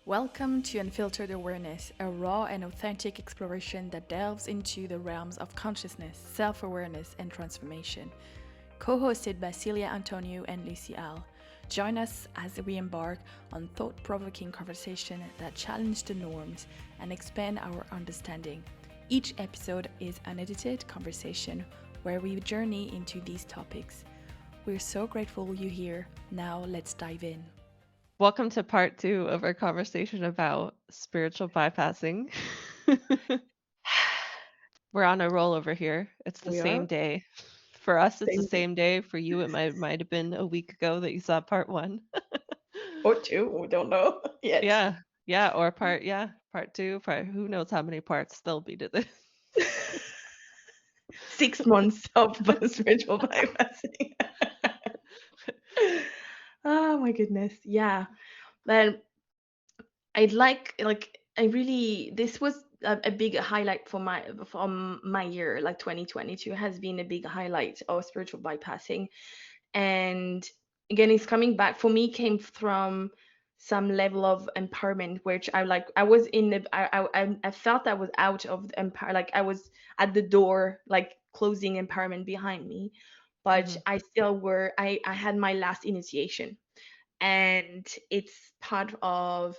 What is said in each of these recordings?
Welcome to Unfiltered Awareness, a raw and authentic exploration that delves into the realms of consciousness, self-awareness, and transformation. Co-hosted by Cilia Antonio and Lucie. Join us as we embark on thought-provoking conversation that challenge the norms and expand our understanding. Each episode is an edited conversation where we journey into these topics. We're so grateful you're here. Now let's dive in. Welcome to part 2 of our conversation about spiritual bypassing. We're on a roll over here. It's the We same are. day. For us, it's the Same. same day. For you, it might have been a week ago that you saw part 1. Or two, we don't know yet. Yeah, or part 2, who knows how many parts there'll be to this. 6 months of spiritual bypassing. Oh my goodness. Yeah. But I'd I really this was a big highlight for from my year. Like 2022 has been a big highlight of spiritual bypassing. And again, it's coming back for me, came from some level of empowerment, which I was in the I felt I was out of the empire, like I was at the door, like closing empowerment behind me, but Mhm. I still were I had my last initiation. And it's part of,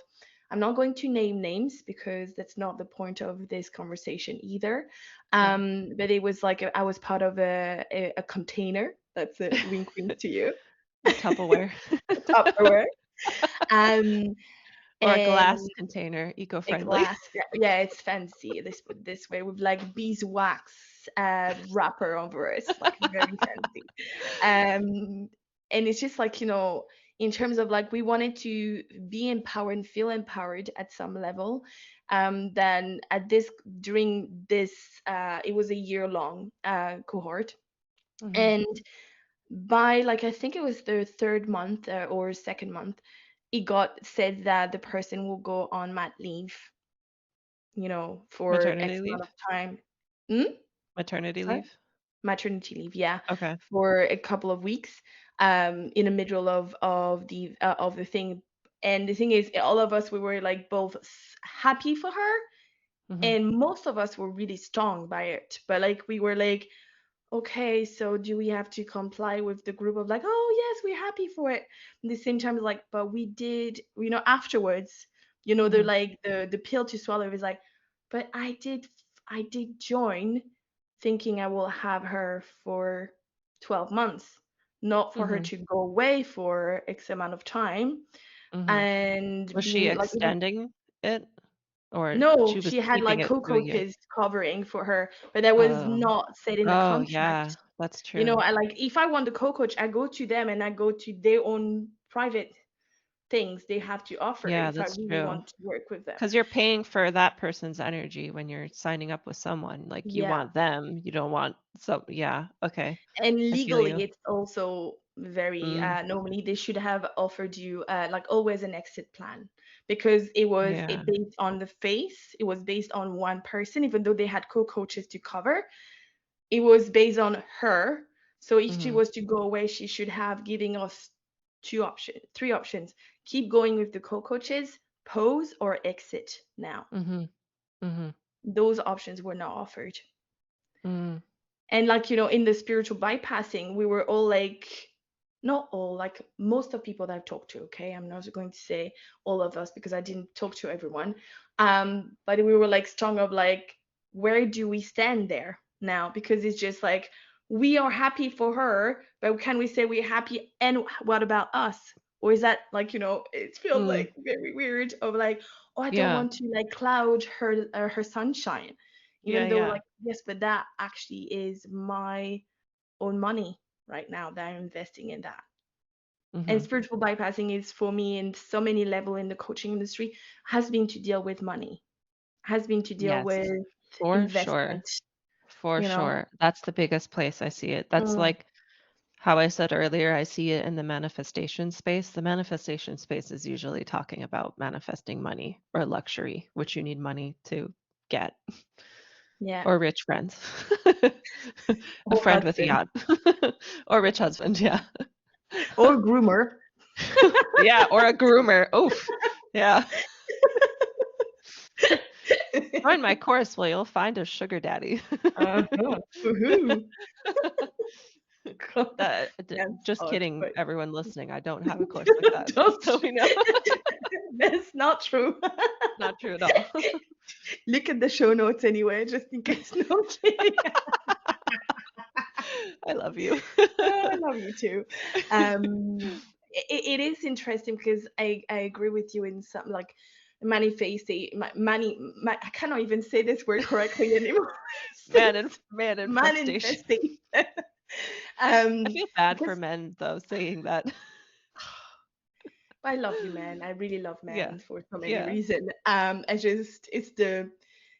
I'm not going to name names because that's not the point of this conversation either. Yeah. But it was like I was part of a container. That's a wink wink to you. A Tupperware Tupperware. Um, or a glass and container, a eco-friendly. glass. Yeah, yeah, it's fancy. This put this way with like beeswax wrapper over it, like very fancy. And it's just like, in terms of like we wanted to be empowered and feel empowered at some level. Then at this during this it was a year long cohort. Mhm. And by like I think it was the third month or second month, it got said that the person will go on mat leave, for Maternity X amount leave? of time. Hmm? Maternity Sorry? leave? Maternity leave, yeah, Okay. for a couple of weeks, in the middle of the thing. And the thing is, all of us, we were like both happy for her, Mhm. and most of us were really stung by it. But like we were like, okay, so do we have to comply with the group of like, oh yes, we're happy for it. At the same time, like, but we did, afterwards, the Mhm. like the pill to swallow is like, but I did join thinking I will have her for 12 months, not for her Mhm. to go away for X amount of time Mhm. and Was she being like even. extending it? Or No, she was she had keeping like it doing it? co-coaches covering for her, but that was Oh. not said in the Oh, contract. yeah, that's true. I like, if I want the co-coach, I go to them and I go to their own private things they have to offer Yeah, if I that's really true. want to work with them. 'Cause you're paying for that person's energy when you're signing up with someone, like, you Yeah. want them, you don't want some yeah, okay. And I feel legally, you. it's also very Mm, normally they should have offered you like always an exit plan, because it was yeah, it based on the face. It was based on one person, even though they had co-coaches to cover. It was based on her. So if she mhm, was to go away, she should have giving us three options: keep going with the co-coaches, pose, or exit now. mhm, mhm, Those options were not offered. mm, And like, in the spiritual bypassing, we were all like, not all, like most of people that I've talked to, okay? I'm not going to say all of us because I didn't talk to everyone. But we were like strong of like, where do we stand there now? Because it's just like we are happy for her, but can we say we're happy and what about us? Or is that like, it feels mm, like very weird of like, oh, I don't yeah, want to like cloud her sunshine, yeah, even though yeah, like, yes, but that actually is my own money right now that I'm investing in that. And mhm, spiritual bypassing is for me in so many level in the coaching industry has been to deal with money, has been to deal yes, with for sure, investment, for you know. sure. That's the biggest place I see it. That's Mm, like how I said earlier, I see it in the manifestation space. The manifestation space is usually talking about manifesting money or luxury, which you need money to get, yeah. or rich friends. A Or friend with a husband yacht. Or rich husband, yeah. or groomer. Yeah, or a groomer. Oof. Yeah. Join my course where you'll find a sugar daddy. Uh-huh. Woohoo. That's Just odd, kidding, but everyone listening. I don't have a course like that, just don't. so we know. That's not true. Not true at all. Look at the show notes anyway, just in case. No, I'm kidding. I love you. Oh, I love you too. It is interesting because I agree with you in some like manifesting, I cannot even say this word correctly anymore. Man infestation. Manifesting. I feel bad for Because men though saying that. I love you, man. I really love Yeah. men for so many Yeah. reasons. I just it's the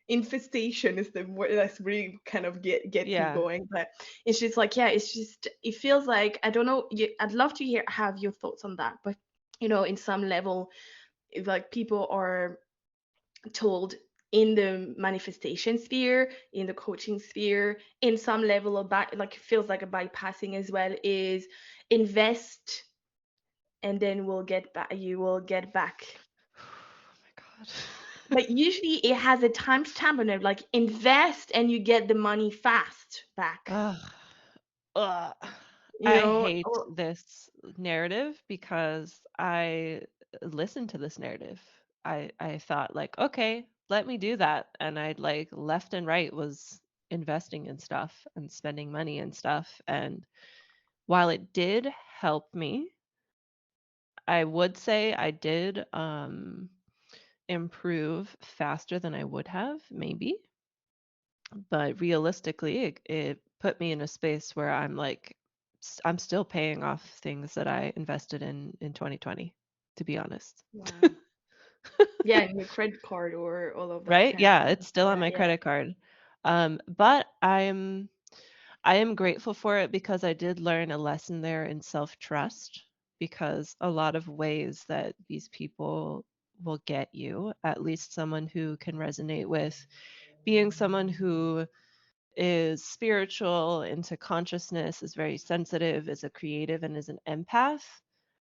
infestation is the word that's really kind of gets me Yeah. going. But it's just like yeah, it's just it feels like I don't know. I'd love to hear have your thoughts on that. But in some level, it's like people are told in the manifestation sphere, in the coaching sphere, in some level of like it feels like a bypassing as well is invest and then we'll get back you will get back. Oh my God. But usually it has a timestamp on it, like invest and you get the money fast back. Ugh. Ugh. You I know, hate this narrative because I listened to this narrative. I thought like, okay, let me do that. And I'd like left and right was investing in stuff and spending money and stuff. And while it did help me, I would say I did improve faster than I would have, maybe. But realistically, it put me in a space where I'm like, I'm still paying off things that I invested in 2020, to be honest. wow. Yeah, and your credit card or all of that Right? kind of Yeah, thing. it's still on Yeah, my yeah. credit card. But I am grateful for it because I did learn a lesson there in self-trust because a lot of ways that these people will get you, at least someone who can resonate with being someone who is spiritual, into consciousness, is very sensitive, is a creative, and is an empath.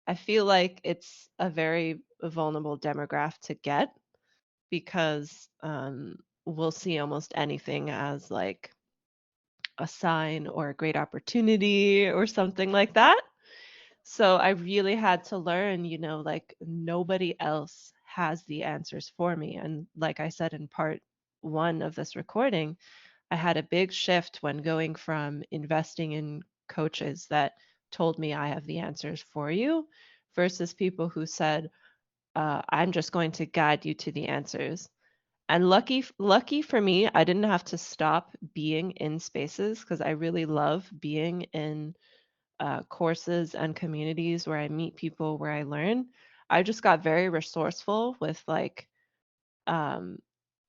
I feel like it's a very vulnerable demographic to get because we'll see almost anything as like a sign or a great opportunity or something like that. So I really had to learn, like nobody else has the answers for me. And like I said in part one of this recording, I had a big shift when going from investing in coaches that told me I have the answers for you versus people who said, I'm just going to guide you to the answers. And lucky for me, I didn't have to stop being in spaces because I really love being in courses and communities where I meet people, where I learn. I just got very resourceful with like um,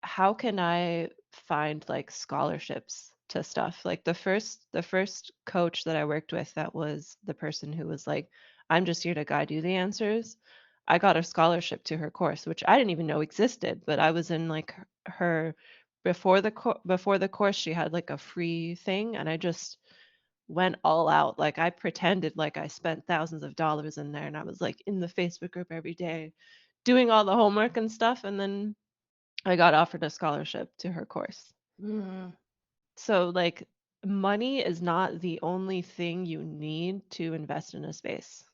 how can I find like scholarships to stuff? Like the first coach that I worked with that was the person who was like, I'm just here to guide you the answers. I got a scholarship to her course, which I didn't even know existed, but I was in like her before the course she had like a free thing and I just went all out. Like I pretended like I spent thousands of dollars in there and I was like in the Facebook group every day doing all the homework and stuff and then I got offered a scholarship to her course. Mm, So, like, money is not the only thing you need to invest in a space.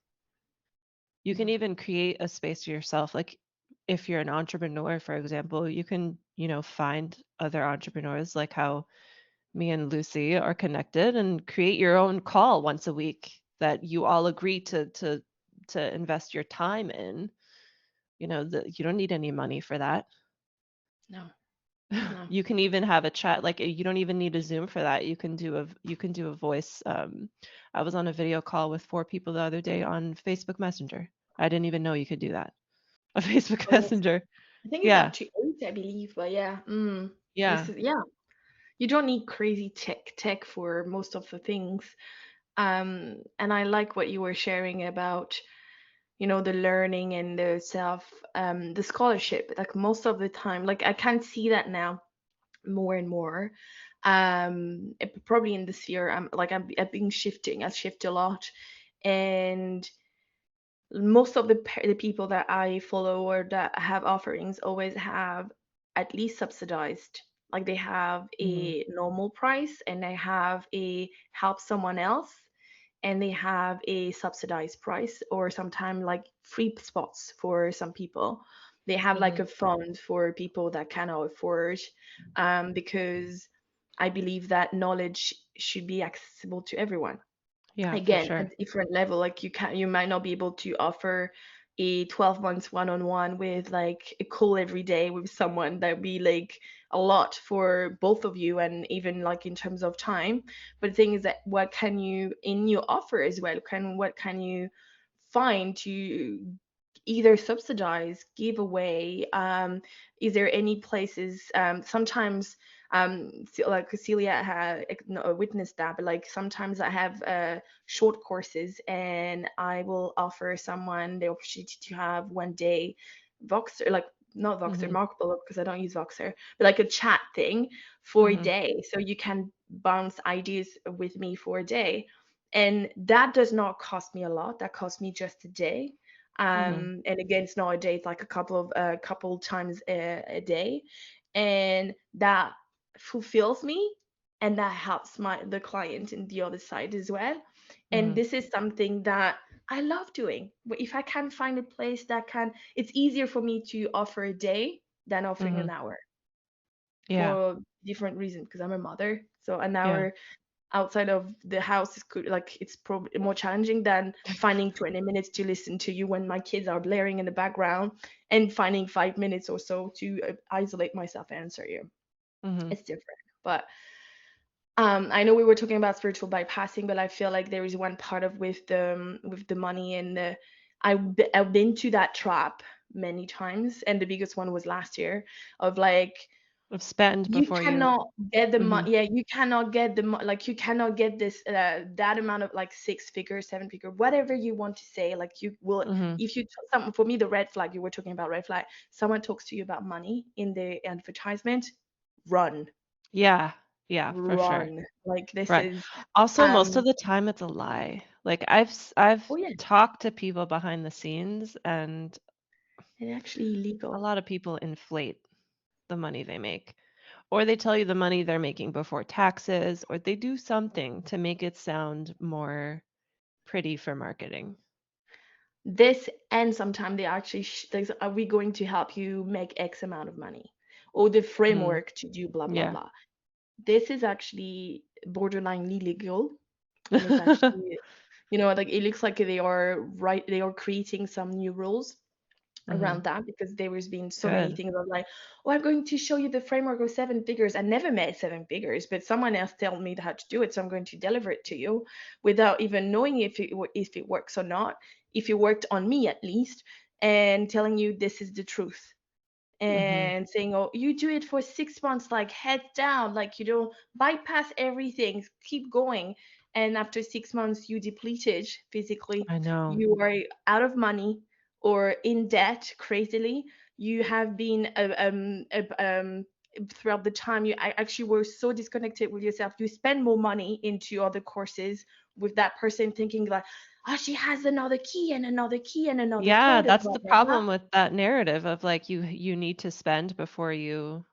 You can no. even create a space for yourself. Like, if you're an entrepreneur, for example, you can, find other entrepreneurs, like how me and Lucie are connected, and create your own call once a week that you all agree to invest your time in. You don't need any money for that. No. No. You can even have a chat, like, you don't even need a Zoom for that. You can do a voice, I was on a video call with 4 people the other day on Facebook Messenger. I didn't even know you could do that. A Facebook Oh, yes. Messenger. I think it's up Yeah, to 8, I believe, but yeah. This yeah. is yeah. You don't need crazy tech for most of the things. And I like what you were sharing about, the learning and the the scholarship. Like most of the time, like I can see that now more and more. Probably in this year, I've been shifting. I shift a lot, and most of the people that I follow or that have offerings always have at least subsidized. Like they have Mhm. a normal price and they have a help someone else and they have a subsidized price or sometimes like free spots for some people. They have like Mhm. a fund for people that cannot afford, because I believe that knowledge should be accessible to everyone. Yeah, for Again, sure. at different level, like you might not be able to offer a 12 months one-on-one with like a call every day with someone. That would be like a lot for both of you and even like in terms of time. But the thing is that what can you in your offer as well, what can you find to either subsidize, give away? Is there any places? Sometimes, like Celia had witnessed that, but like sometimes I have short courses, and I will offer someone the opportunity to have 1 day Voxer, like not Voxer, Mhm. Markable because I don't use Voxer, but like a chat thing for a Mhm. day, so you can bounce ideas with me for a day, and that does not cost me a lot. That costs me just a day. Mhm. And again, it's not a day, it's like a couple times a day, and that fulfills me, and that helps the client in the other side as well. And Mhm. this is something that I love doing. But if I can find a place that can, it's easier for me to offer a day than offering Mhm. an hour Yeah. for different reasons, because I'm a mother. So an Yeah. hour outside of the house is good, like it's probably more challenging than finding 20 minutes to listen to you when my kids are blaring in the background, and finding 5 minutes or so to isolate myself and answer you. Mhm. It's different. But I know we were talking about spiritual bypassing, but I feel like there is one part of with the money and the I've been to that trap many times, and the biggest one was last year of like Of spend you before you. cannot get the money. Mhm. Yeah, you cannot get like you cannot get this that amount of like 6 figure, 7 figure, whatever you want to say. Like you will, Mhm. if you some for me the red flag, you were talking about red flag. Someone talks to you about money in the advertisement, run, Yeah. Yeah, for sure. run. Like this Right. is Also, most of um the time it's a lie. Like oh I've yeah, talked to people behind the scenes, and it's actually a illegal. lot of people inflate the money they make. Or they tell you the money they're making before taxes, or they do something to make it sound more pretty for marketing. This, and sometimes they actually are we going to help you make X amount of money, or the Mm. framework to do blah blah Yeah. blah. This is actually borderline illegal, and it's actually, like it looks like they are creating some new rules Mhm. around that, because there has been so many Good. things of like, oh, I'm going to show you the framework of 7 figures. I never made 7 figures, but someone else told me how to do it, so I'm going to deliver it to you without even knowing if it works or not, if it worked on me at least, and telling you this is the truth, Mhm. and saying, oh, you do it for 6 months, like head down, like you don't bypass everything, keep going. And after 6 months, you depleted physically, I know. you are out of money or in debt crazily. You have been throughout the time you actually were so disconnected with yourself. You spend more money into other courses with that person, thinking like, oh, she has another key and another key and another Yeah, code and that's blah the blah blah. problem with that narrative of, like, you need to spend before you,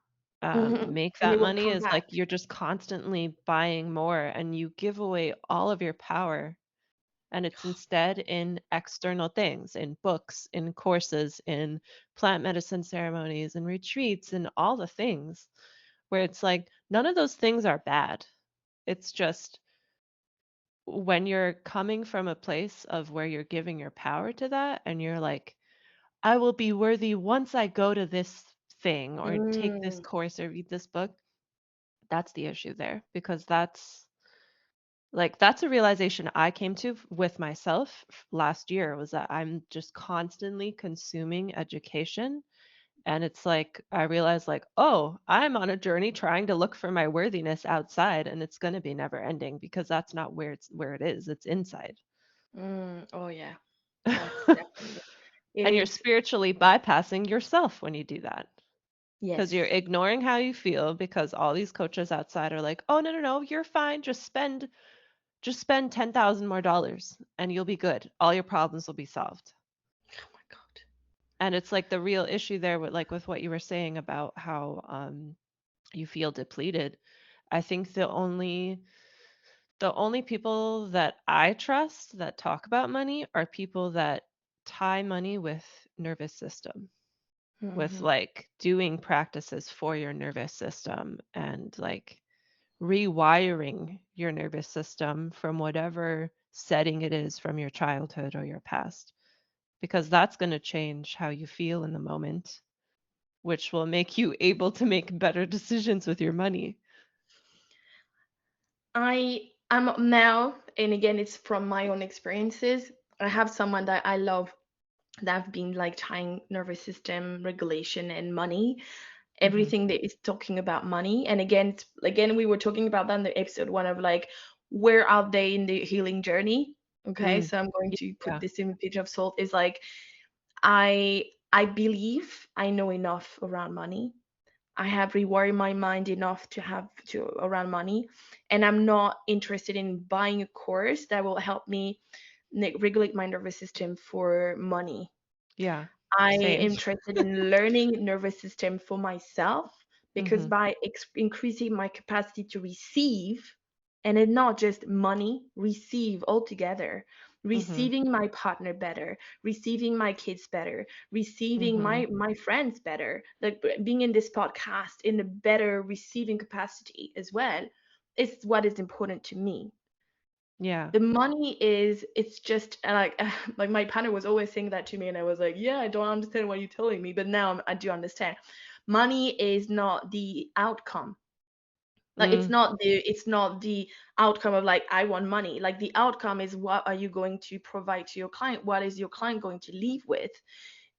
make And that it will money, come is back. like you're just constantly buying more, and you give away all of your power, and it's instead in external things, in books, in courses, in plant medicine ceremonies, and retreats, and all the things, where it's like, none of those things are bad. It's just when you're coming from a place of where you're giving your power to that, and you're like, I will be worthy once I go to this thing or take this Mm, course or read this book. That's the issue there, because that's a realization I came to with myself last year, was that I'm just constantly consuming education, and it's like I realized, like, oh, I'm on a journey trying to look for my worthiness outside, and it's going to be never ending, because that's not where it is. It's inside. oh yeah, that's definitely it And you're is. spiritually bypassing yourself when you do that. Because you're Yes. ignoring how you feel, because all these coaches outside are like, "Oh, no, no, no, you're fine. Just spend 10,000 more dollars and you'll be good. All your problems will be solved." Oh my God. And it's like the real issue there with like with what you were saying about how you feel depleted. I think the only people that I trust that talk about money are people that tie money with nervous system, with Hmm. like doing practices for your nervous system and like rewiring your nervous system from whatever setting it is from your childhood or your past, because that's going to change how you feel in the moment, which will make you able to make better decisions with your money. I'm now, and again, it's from my own experiences. I have someone that I love that have been like tying nervous system regulation and money, Mhm. everything that is talking about money. And again, again, we were talking about that in the episode one of like, where are they in the healing journey? Okay, Mm. so I'm going to put Yeah. this in a pinch of salt. Is like, I believe I know enough around money. I have rewired my mind enough to have to around money, and I'm not interested in buying a course that will help me regulate my nervous system for money. Yeah. I am Same. interested in learning nervous system for myself, because Mhm. by increasing my capacity to receive, and it's not just money, receive altogether, Mhm. receiving my partner better, receiving my kids better, receiving Mhm. my friends better, like being in this podcast in a better receiving capacity as well, is what is important to me. Yeah. The money is, it's just like like my partner was always saying that to me, and I was like, yeah, I don't understand what you're telling me, but now I do understand. Money is not the outcome. Like Mm. it's not the outcome of like, I want money. Like the outcome is, what are you going to provide to your client, what is your client going to leave with.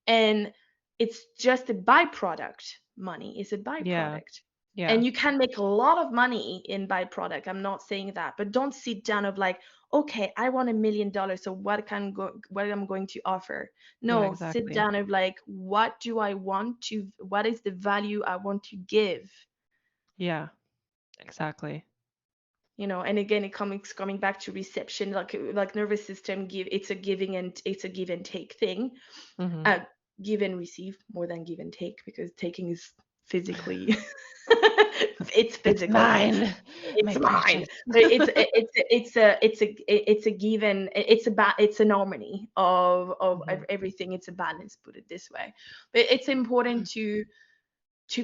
And it's just a byproduct. Money is a Yeah. byproduct. Yeah. And you can make a lot of money in byproduct, I'm not saying that, but don't sit down of like, okay, I want $1 million, so what I'm going to offer. Yeah, No, sit exactly. down of like, what is the value I want to give. Yeah, exactly. And again, coming back to reception, like nervous system, it's a give and take thing. Mhm. uh Give and receive more than give and take, because taking is physically it's It's physical. mine, my It's mine. precious. It's a give, and it's an harmony of Mhm. everything. It's a balance, put it this way. But it's important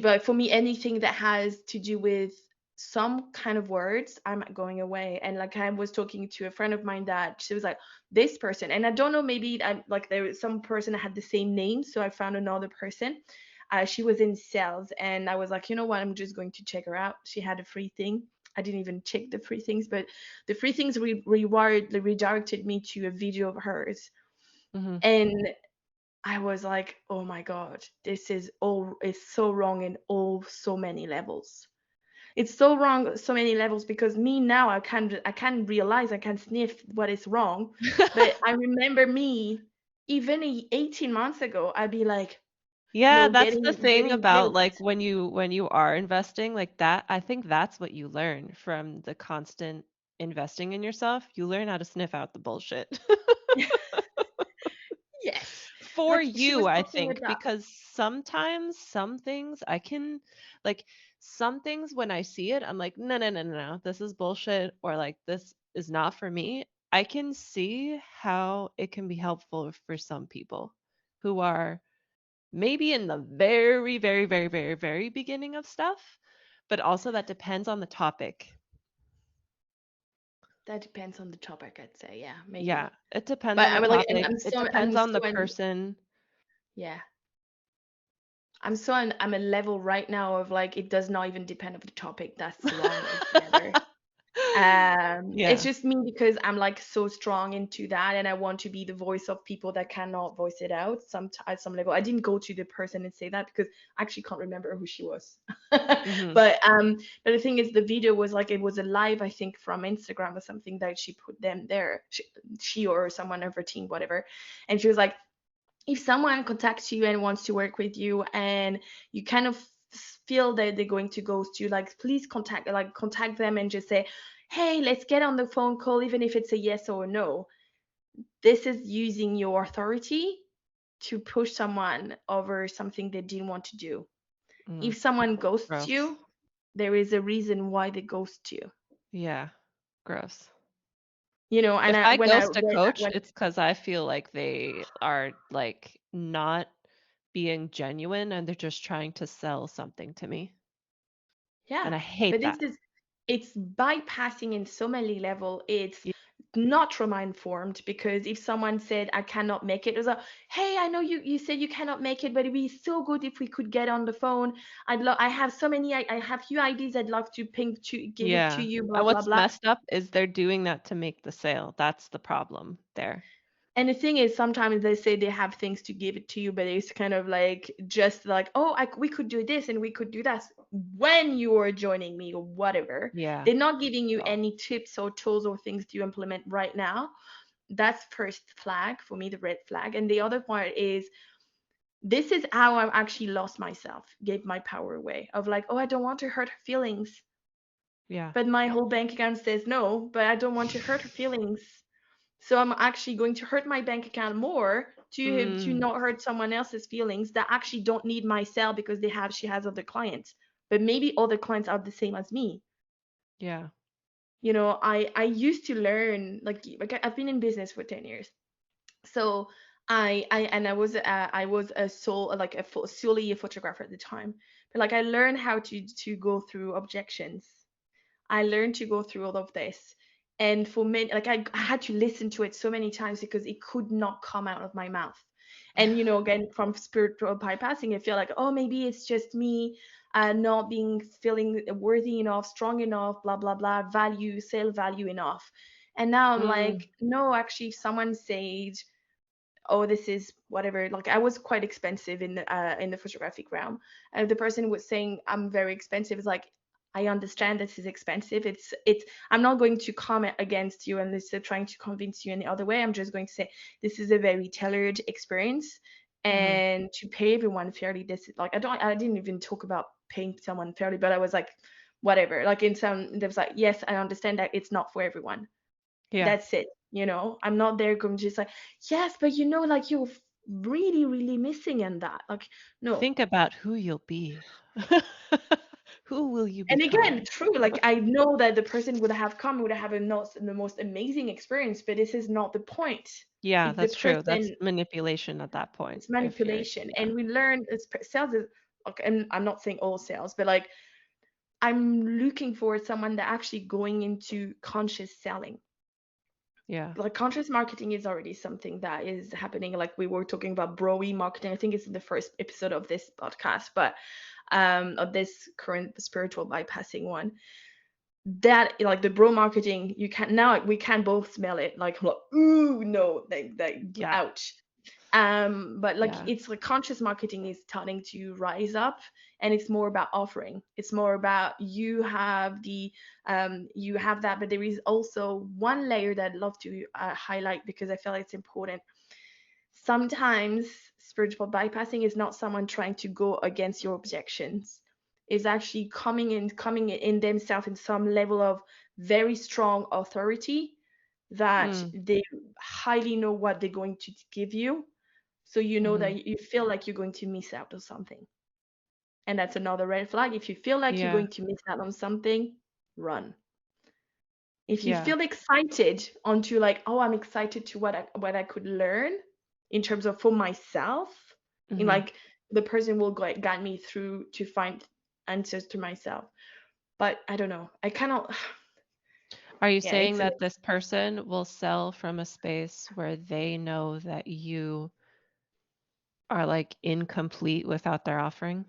but for me, anything that has to do with some kind of words, I'm going away. And like, I was talking to a friend of mine that she was like, this person, and I don't know, maybe I'm like, there was some person that had the same name, so I found another person. She was in sales, and I was like, you know what, I'm just going to check her out. She had a free thing. I didn't even check the free things, but the free things redirected me to a video of hers. Mhm. And I was like, oh my God, this is so wrong in all so many levels. It's so wrong so many levels, because me now, I can realize, I can sniff what is wrong. But I remember me, even 18 months ago, I'd be like, Yeah, no, that's the thing getting about, guilt. like, when you are investing like that, I think that's what you learn from the constant investing in yourself. You learn how to sniff out the bullshit. Yes. For Like she you, was I talking think, about. because sometimes some things I can like some things when I see it, I'm like, no, no, no, no, no, this is bullshit, or like this is not for me. I can see how it can be helpful for some people who are maybe in the very, very, very, very, very beginning of stuff, but also that depends on the topic. That depends on the topic, I'd say. Yeah, Yeah, maybe. it depends But on the I would like, and topic. I'm It so depends on the in, person. yeah. I'm a level right now of like, it does not even depend on the topic. That's wrong altogether. It's Yeah. just me, because I'm like so strong into that, and I want to be the voice of people that cannot voice it out at some level. I didn't go to the person and say that, because I actually can't remember who she was. Mhm. But the thing is, the video was like, it was a live, I think, from Instagram or something, that she put them there, she or someone of her team, whatever. And she was like, if someone contacts you and wants to work with you, and you kind of feel that they're going to ghost you, like, please contact them and just say, hey, let's get on the phone call, even if it's a yes or a no. This is using your authority to push someone over something they didn't want to do. Mm, If someone ghosts gross. you, there is a reason why they ghost you. Yeah, gross. And If I when I ghost a when, coach, when it's because I feel like they are, like, not being genuine and they're just trying to sell something to me, yeah, and I hate but this that. is it's bypassing in so many level. It's Ye not trauma informed, because if someone said I cannot make it was like, hey, I know you said you cannot make it, but it'd be so good if we could get on the phone. I have so many, I have few ideas I'd love to ping to give it to Yeah, you, blah and blah what's blah. messed up is they're doing that to make the sale, that's the problem there. And the thing is, sometimes they say they have things to give it to you, but it's kind of like just like, oh, we could do this and we could do that when you are joining me or whatever. Yeah. They're not giving you Oh, any tips or tools or things to implement right now. That's first flag for me, the red flag. And the other part is, this is how I actually lost myself, gave my power away of like, oh, I don't want to hurt her feelings. yeah. But my whole bank account says no, but I don't want to hurt her feelings. So I'm actually going to hurt my bank account more to Mm, not hurt someone else's feelings that actually don't need my sale because she has other clients. But maybe other clients are the same as me. yeah. I used to learn, I've been in business for 10 years. So I was a sole like a solely a photographer at the time. But like I learned how to go through objections. I learned to go through all of this. And for many, like I had to listen to it so many times because it could not come out of my mouth. And again, from spiritual bypassing, I feel like, oh, maybe it's just me not being feeling worthy enough, strong enough, blah blah blah, value, sale value enough. And now I'm Mm, like, no, actually, if someone said, oh, this is whatever, like I was quite expensive in the photographic realm, and the person was saying I'm very expensive. It's like, I understand this is expensive. It's I'm not going to comment against you and this trying to convince you in the other way. I'm just going to say this is a very tailored experience, mhm. and to pay everyone fairly, this is like, I didn't even talk about paying someone fairly, but I was like, whatever, like in some there was like, yes, I understand that it's not for everyone. Yeah. That's it. I'm not there going just like, yes, but like you're really, really missing in that. Like, no. Think about who you'll be. Who will you And again, become? true, like I know that the person would have a not the most amazing experience, but this is not the point. Yeah, If the that's true. That's person manipulation at that point, It's if you're manipulation. yeah. And we learn sales is okay, and I'm not saying all sales, but like I'm looking for someone that actually going into conscious selling. Yeah. Like conscious marketing is already something that is happening, like we were talking about broy marketing. I think it's in the first episode of this podcast, but of this current spiritual bypassing one, that like the bro marketing, you can now we can both smell it, like ooh no, like Yeah. ouch. But like Yeah. it's like conscious marketing is starting to rise up, and it's more about offering. It's more about you have that, but there is also one layer that I'd love to highlight because I feel like it's important. Sometimes spiritual bypassing is not someone trying to go against your objections. It's actually coming in themselves in some level of very strong authority that Mm, they highly know what they're going to give you, so you know mhm. that you feel like you're going to miss out on something. And that's another red flag. If you feel like you're Yeah. going to miss out on something, run. If you Yeah. feel excited onto like, oh, I'm excited to what I could learn in terms of for myself, in Mhm. like the person will guide me through to find answers to myself. But I don't know. I cannot. Are you Yeah, saying it's a that this person will sell from a space where they know that you are, like, incomplete without their offering?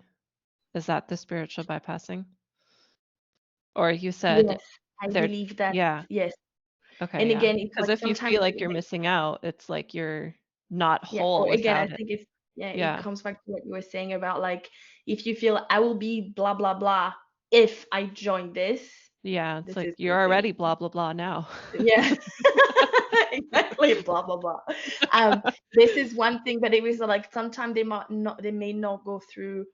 Is that the spiritual bypassing? Or you said yes. I they're believe that. yeah, Yes. okay, And yeah. again, it's Because like if you sometimes feel like you're missing out, it's like you're not yeah, whole or again, I without it. think it's yeah, it Yeah. comes back to what you were saying about like if you feel I will be blah blah blah if I join this, Yeah, it's this like is you're something. already blah, blah, blah now. Yeah. Exactly, blah blah blah. Um, this is one thing, but it was like sometimes they may not go through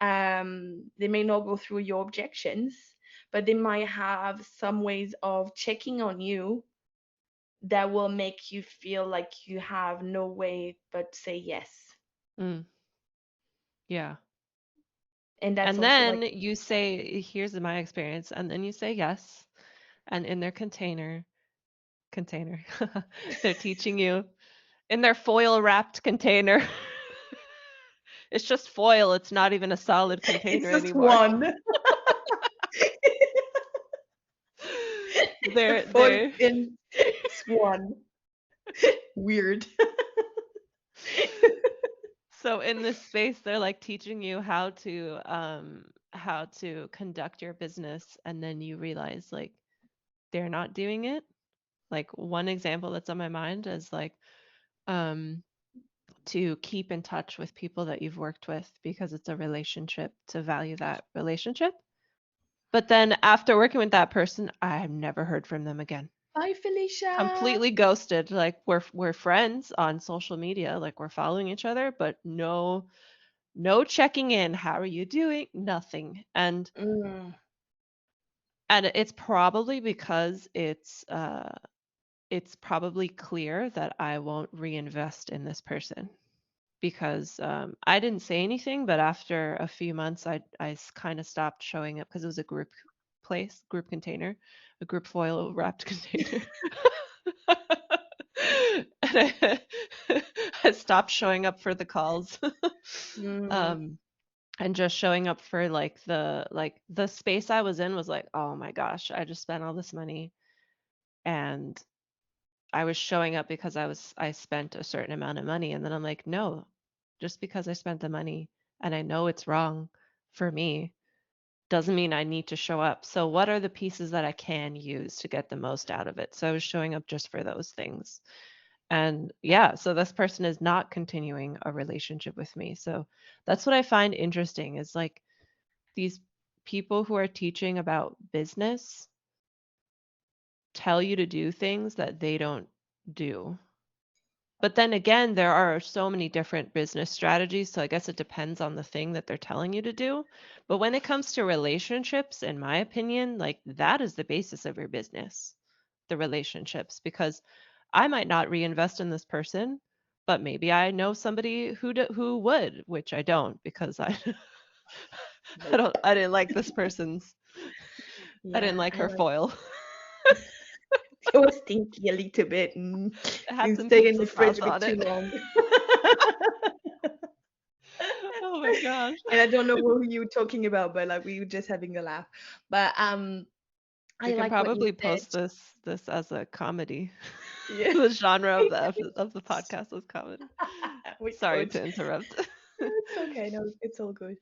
they may not go through your objections, but they might have some ways of checking on you that will make you feel like you have no way but say yes. Mm, yeah. And that's And also then like, you say, here's my experience, and then you say yes. And in their container, they're teaching you in their foil wrapped container. It's just foil. It's not even a solid it's container a anymore. swan. They're Foil they're in swan. Weird. so in this space they're like teaching you how to conduct your business, and then you realize like they're not doing it. Like one example that's on my mind is like um to keep in touch with people that you've worked with because it's a relationship, to value that relationship. But then after working with that person, I've never heard from them again. Bye, Felicia. Completely ghosted. Like we're friends on social media, like we're following each other, but no checking in. How are you doing? Nothing. Mm. And it's probably because it's probably clear that I won't reinvest in this person because I didn't say anything, but after a few months, I kind of stopped showing up because it was a group container, a group foil wrapped container. And I stopped showing up for the calls. Mm. um, and just showing up for like the space I was in was like, oh my gosh, I just spent all this money, and I was showing up because I spent a certain amount of money, and then I'm like, no, just because I spent the money and I know it's wrong for me doesn't mean I need to show up. So what are the pieces that I can use to get the most out of it? So I was showing up just for those things. And yeah, so this person is not continuing a relationship with me. So that's what I find interesting is like these people who are teaching about business tell you to do things that they don't do. But then again, there are so many different business strategies, so I guess it depends on the thing that they're telling you to do. But when it comes to relationships, in my opinion, like that is the basis of your business, the relationships, because I might not reinvest in this person, but maybe I know somebody who would, which I don't because I Nope. I didn't like this person's I didn't Yeah, like I her like foil. it was stinky a little bit. It had Didn't some stay in pizza the fridge sauce a bit on too it. long. Oh my gosh. And I don't know who you're talking about, but like we were just having a laugh. But We I can like what you probably said. post this as a comedy. Yeah. The genre of the podcast is comedy. We Sorry could. to interrupt. It's okay. No, it's all good.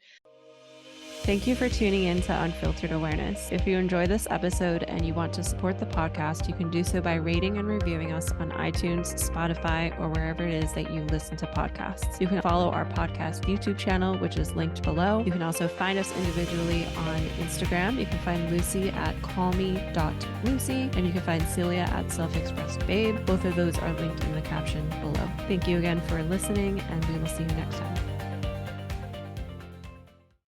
Thank you for tuning in to Unfiltered Awareness. If you enjoy this episode and you want to support the podcast, you can do so by rating and reviewing us on iTunes, Spotify, or wherever it is that you listen to podcasts. You can follow our podcast YouTube channel, which is linked below. You can also find us individually on Instagram. You can find Lucie at callme.lucie, and you can find Cilia at selfexpressedbabe. Both of those are linked in the caption below. Thank you again for listening, and we will see you next time.